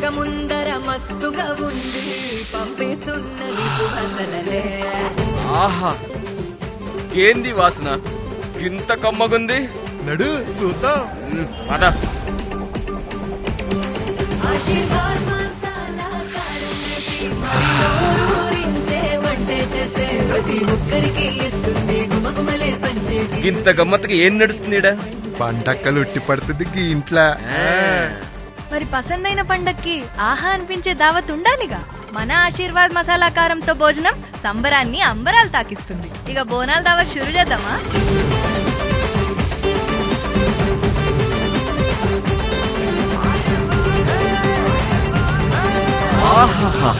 పండగ ముందర మస్తుగా ఉంది పంపిస్తున్నది సువాసనలే. ఆహా ఏంది వాసన ఇంత కమ్మగుంది. నడు చూద్దాం. పద. ఆశీర్వాద్ మసాలా కారం వేసి మరి నోరూరించే వంటే చేసే ప్రతి ఒక్కరికి ఇస్తుంది గుమగుమలే పంచేది. ఇంత గమ్మత్తుగా ఏం నడుస్తుంది ఈడ? పంటక్కలు ఉట్టి పడుతుంది గీ ఇంట్లో. మరి పసందైన పండక్కి ఆహా అనిపించే దావత్ ఉండాలిగా. మన ఆశీర్వాద్ మసాలా కారంతో భోజనం సంబరాన్ని అంబరాలు తాకిస్తుంది. ఇక బోనాల దావత్ షురు చేద్దామా? ఆహాహా